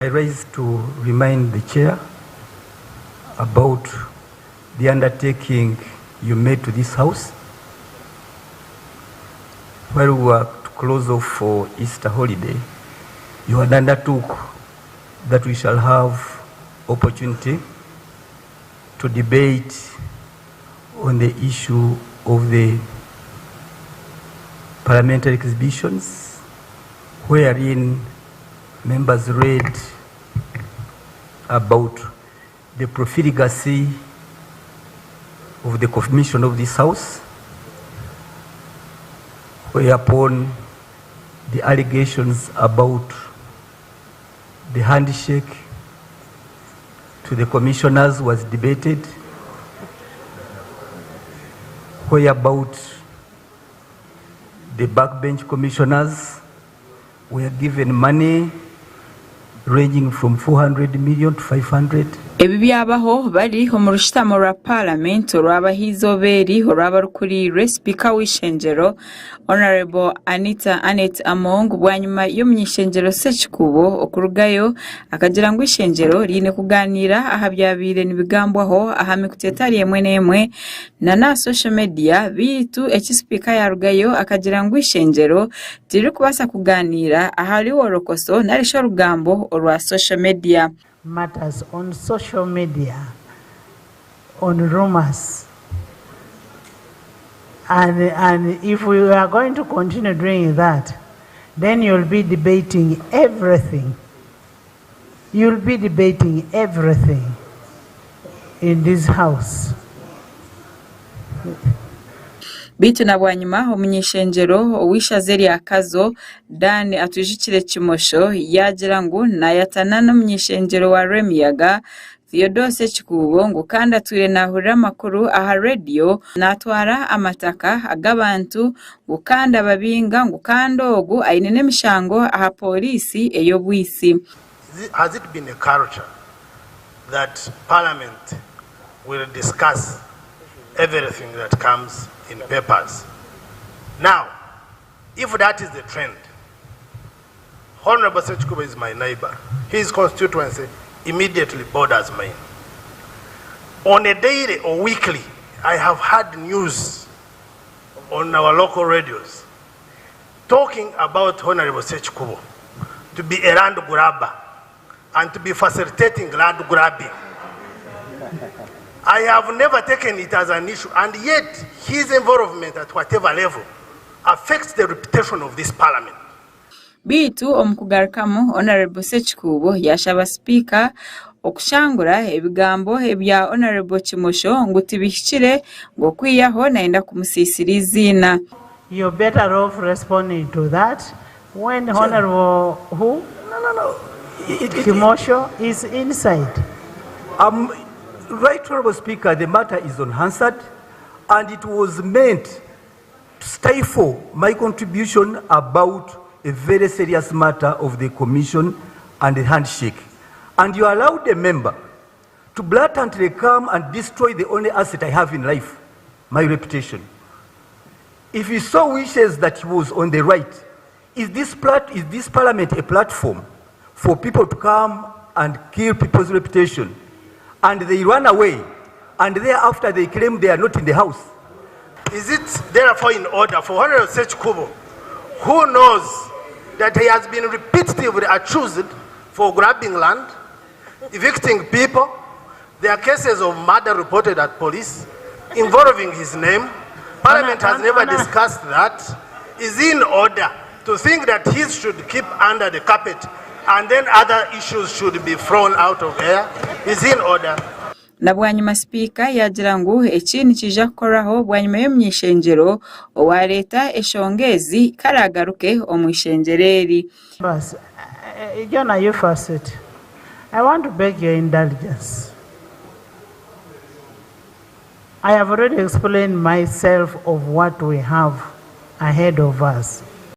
I rise to remind the chair about the undertaking you made to this house while we were to close off for Easter holiday. You had undertook that we shall have opportunity to debate on the issue of the parliamentary exhibitions, wherein members read about the profligacy of the commission of this house, whereupon the allegations about the handshake to the commissioners was debated, whereabout the backbench commissioners were given money ranging from 400 million to 500. Ebi byabaho bari mu rushitamo rwa parliament rw'abahizo beri rwaba rukuri Speaker w'Eishengyero Honorable Annette Among bwanyuma yo mnyishengyero Ssekikuubo okurugayo akagira ngo Eishengyero rine kuganira aha byabire nibigambwaho aha mikutetari yemwe na social media bitu Speaker yarugayo akagira ngo Eishengyero tiri kubasa kuganira ahari worokoso narisho rugambo rwa social media matters on social media, on rumors. And if we are going to continue doing that, then you'll be debating everything. You'll be debating everything in this house. Bitu na bwanyuma omunyeshengyero owishazeri akazo Dan atujikire kimosho yagira ngo nayatana no munyeshengyero wa Remiyaga Ssekikuubo ngo kandi atwire nahurira makuru aha radio natwara amataka agabantu ngo kandi ababinga ngo kandi ogu ainene mishango aha polisi eyobwisi. Has it been a culture that Parliament will discuss everything that comes in papers? Now, if that is the trend, Honorable Ssekikuubo is my neighbor. His constituency immediately borders mine. On a daily or weekly, I have had news on our local radios talking about Honorable Ssekikuubo to be a land grabber and to be facilitating land grabbing. I have never taken it as an issue, and yet his involvement at whatever level affects the reputation of this parliament. Bitu omukugarukamu Honorable Ssekikuubo yashaba Speaker okushangura ebigambo ebya Honorable Kimosho ngo tibishikire ngo kwiyaho naenda kumusisirizina. You're better off responding to that when Honorable who? No. Kimosho is inside. Right, Honorable Speaker, the matter is unanswered, and it was meant to stifle my contribution about a very serious matter of the commission and the handshake. And you allowed a member to blatantly come and destroy the only asset I have in life, my reputation. If he so wishes that he was on the right, is this parliament a platform for people to come and kill people's reputation? And they run away, and thereafter they claim they are not in the house. Is it therefore in order for Honorable Ssekikuubo, who knows that he has been repeatedly accused for grabbing land, evicting people? There are cases of murder reported at police involving his name. Parliament has never discussed that. Is it in order to think that he should keep under the carpet and then other issues should be thrown out of air? Is in order. Na bwanyuma Speaker yagira ngo ekini kija koraho bwanyuma yo mnyeshengyero owa leta eshongezi karagaruke omwishengereri. Bas, Jona, you first it. I want to beg your indulgence. I have already explained myself of what we have ahead of us.